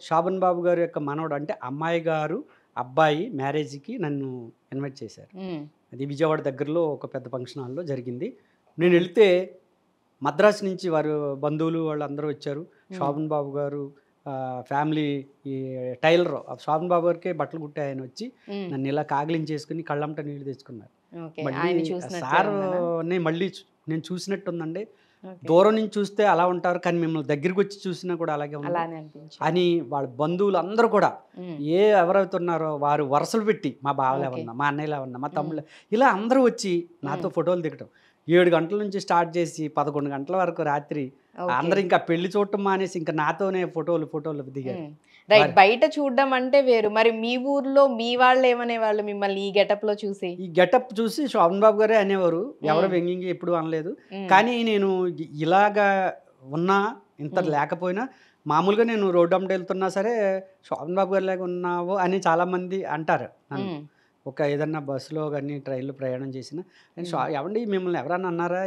శోభన్ బాబు గారి యొక్క మనవడు అంటే అమ్మాయి గారు, అబ్బాయి మ్యారేజ్‌కి నన్ను ఇన్వైట్ చేశారు. హ్మ్. అది విజయవాడ దగ్గరలో ఒక పెద్ద ఫంక్షన్ హాల్‌లో జరిగింది. నేనెళ్తే మద్రాసు నుంచి వారు బంధువులు వాళ్ళందరూ వచ్చారు. హ్మ్. శోభన్ బాబు గారు ఫ్యామిలీ ఈ టైలరు శోభన్ బాబు గారికే బట్టలు కుట్టే ఆయనొచ్చి హ్మ్. నన్నిలా కాగిలించేసుకొని కళ్ళమ్మట నీళ్ళు తెచ్చుకున్నారు. ఓకే. మళ్ళీ ఆయన్ని చూసినట్లే ఉందనా? సారుని మళ్ళీ నేను చూసినట్టుందండి. ఓకే. దూరం నుంచి చూస్తే అలా ఉంటారు. కానీ మిమ్మల్ని దగ్గరికొచ్చి చూసినా కూడా అలాగే ఉంది అలానే అనిపించింది. అని వాళ్ళ బంధువులందరూ కూడా హ్మ్. ఎవరైతే ఉన్నారో వారు వరుసలు పెట్టి మా ఓకే. బావలేమన్నా, మా అన్నయ్యలేమన్నా, మా హ్మ్. తమ్ముళ్ళు ఇలా అందరూ వచ్చి నాతో హ్మ్. ఫోటోలు దిగటం. 7 గంటల నుంచి స్టార్ట్ చేసి 11 గంటల వరకు రాత్రి ఓకే. అందరూ ఇంకా పెళ్లి చూడటం మానేసి ఇంకా నాతోనే ఫోటోలు దిగారు. హ్మ్. రైట్. వారి బయట చూడ్డం అంటే వేరు. మరి మీ ఊర్లో మీ వాళ్ళేమనేవాళ్ళు మిమ్మల్ని ఈ గెటప్‌లో చూసి? ఈ గెటప్ చూసి శోభన్ బాబు గారే అనేవారు. ఎవరు హ్మ్. వ్యంగ్యంగా ఎప్పుడు అనలేదు. హ్మ్. కానీ నేను ఇలాగా ఉన్నా, ఇంత హ్మ్. లేకపోయినా మామూలుగా నేను రోడ్డెమ్మట ఎళ్తున్నా సరే, శోభన్ బాబు గారిలాగా ఉన్నావు అని చాలామంది అంటారు నన్ను. హ్మ్. ఒక ఏదన్నా బస్సులో గాని, ట్రైన్‌లో ప్రయాణం చేసినా, నేను హ్మ్. "ఏవండీ మిమ్మల్ని ఎవరన్నా అన్నారా?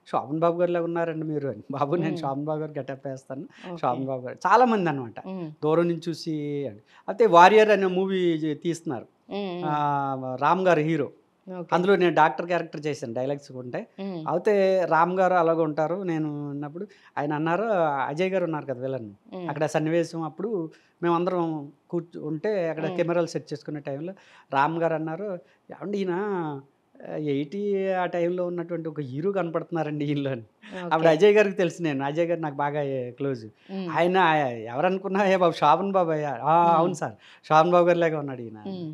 శోభన్ బాబు గారిలాగా ఉన్నారండి మీరు" అని. "బాబు నేను హ్మ్. శోభన్ బాబు గారి గెటప్ ఏస్తాను. ఓకే. శోభన్ బాబు గారు" చాలామందనమాట. హ్మ్. దూరం నుంచి చూసి అని. అయితే 'వారియర్' అనే మూవీ తీస్తున్నారు. హ్మ్. హ్మ్. రామ్ గారు హీరో. ఓకే. అందులో నేను డాక్టర్ క్యారెక్టర్ చేశాను డైలాగ్స్ ఉంటాయి. హ్మ్. అయితే రామ్ గారు అలాగే ఉంటారు. నేను ఉన్నప్పుడు ఆయన అన్నారు, అజయ్ గారు ఉన్నారు కదా విలన్. హ్మ్. అక్కడ సన్నివేశం అప్పుడు మేమందరం ఉంటే అక్కడ హ్మ్. కెమెరాలు సెట్ చేసుకునే టైంలో రామ్ గారు అన్నారు, "ఏవండీ ఈయన 80 ఆ టైంలో ఉన్నటువంటి ఒక హీరో కనపడుతున్నారండి ఈయనలో" అని. అప్పుడు ఓకే. అజయ్ గారికి తెలుసు నేను. అజయ్ గారు నాకు బాగా క్లోజ్. హ్మ్. ఆయన ఎవరనుకున్నా, "ఏ బాబు శోభన్ బాబయ్యా?" "ఆ! హ్మ్. అవును సార్. శోభన్ బాబు గారిలాగే ఉన్నాడు ఈయన" హ్మ్.